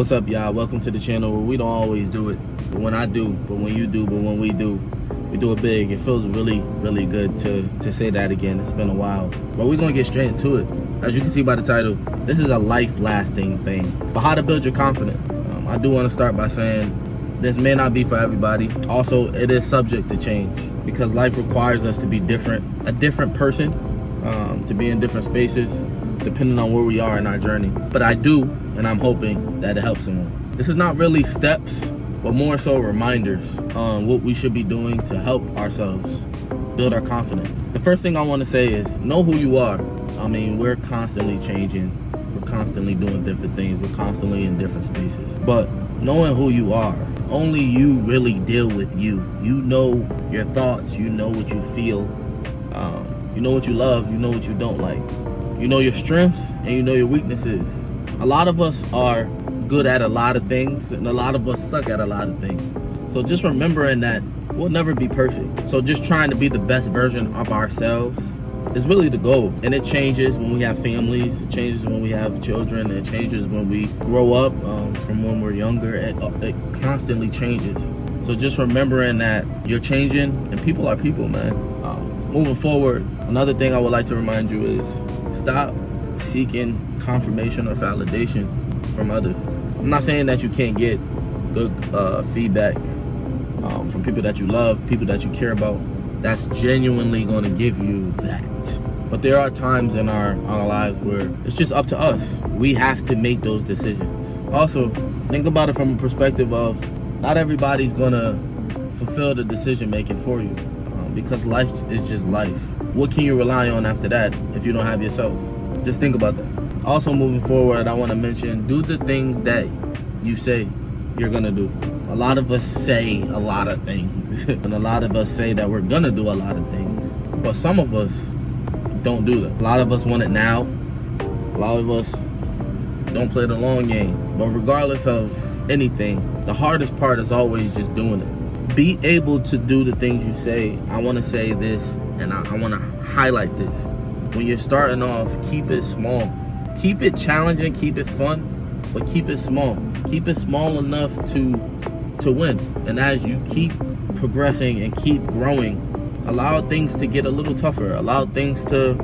What's up, y'all? Welcome to the channel where we don't always do it, but when I do, but when you do, but when we do it big. It feels really, really good to say that again. It's been a while, but we're gonna get straight into it. As you can see by the title, this is a life-lasting thing. But how to build your confidence? I do want to start by saying this may not be for everybody. Also, it is subject to change because life requires us to be different, a different person, to be in different spaces, depending on where we are in our journey. But I do, and I'm hoping that it helps someone. This is not really steps, but more so reminders on what we should be doing to help ourselves build our confidence. The first thing I want to say is know who you are. I mean, we're constantly changing. We're constantly doing different things. We're constantly in different spaces. But knowing who you are, only you really deal with you. You know your thoughts. You know what you feel. You know what you love. You know what you don't like. You know your strengths and you know your weaknesses. A lot of us are good at a lot of things and a lot of us suck at a lot of things. So just remembering that we'll never be perfect. So just trying to be the best version of ourselves is really the goal. And it changes when we have families. It changes when we have children. It changes when we grow up from when we're younger. It constantly changes. So just remembering that you're changing and people are people, man. Moving forward, another thing I would like to remind you is stop seeking confirmation or validation from others. I'm not saying that you can't get good feedback from people that you love, people that you care about. That's genuinely going to give you that. But there are times in our lives where it's just up to us. We have to make those decisions. Also, think about it from a perspective of not everybody's going to fulfill the decision making for you because life is just life. What can you rely on after that if you don't have yourself? Just think about that. Also, moving forward, I want to mention, do the things that you say you're going to do. A lot of us say a lot of things, and a lot of us say that we're going to do a lot of things, but some of us don't do that. A lot of us want it now. A lot of us don't play the long game. But regardless of anything, the hardest part is always just doing it. Be able to do the things you say. I want to say this, and I want to highlight this. When you're starting off, keep it small. Keep it challenging, keep it fun, but keep it small. Keep it small enough to win. And as you keep progressing and keep growing, allow things to get a little tougher. Allow things to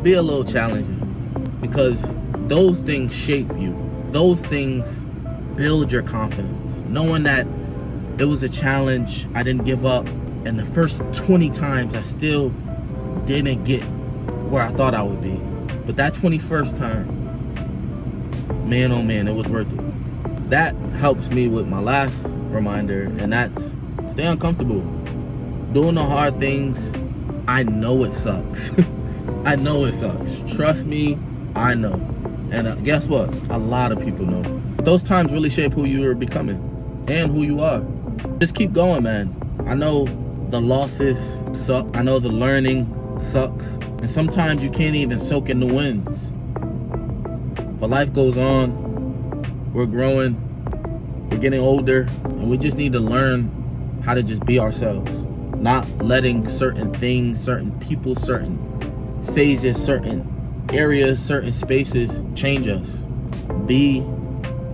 be a little challenging. Because those things shape you. Those things build your confidence. Knowing that it was a challenge, I didn't give up, and the first 20 times I still didn't get where I thought I would be. But that 21st time, man, oh man, it was worth it. That helps me with my last reminder, and that's stay uncomfortable. Doing the hard things, I know it sucks. I know it sucks. Trust me, I know. And guess what? A lot of people know. Those times really shape who you are becoming and who you are. Just keep going, man. I know the losses suck. I know the learning sucks. And sometimes you can't even soak in the wins. But life goes on. We're growing. We're getting older. And we just need to learn how to just be ourselves. Not letting certain things, certain people, certain phases, certain areas, certain spaces change us. Be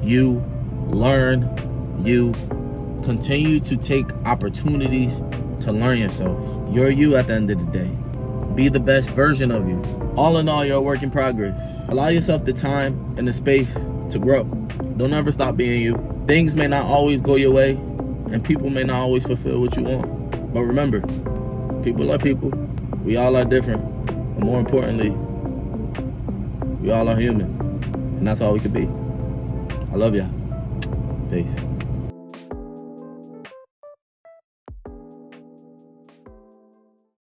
you. Learn you. Continue to take opportunities to learn yourself. You're you at the end of the day. Be the best version of you. All in all, you're a work in progress. Allow yourself the time and the space to grow. Don't ever stop being you. Things may not always go your way, and people may not always fulfill what you want. But remember, people are people. We all are different. But more importantly, we all are human. And that's all we could be. I love y'all. Peace.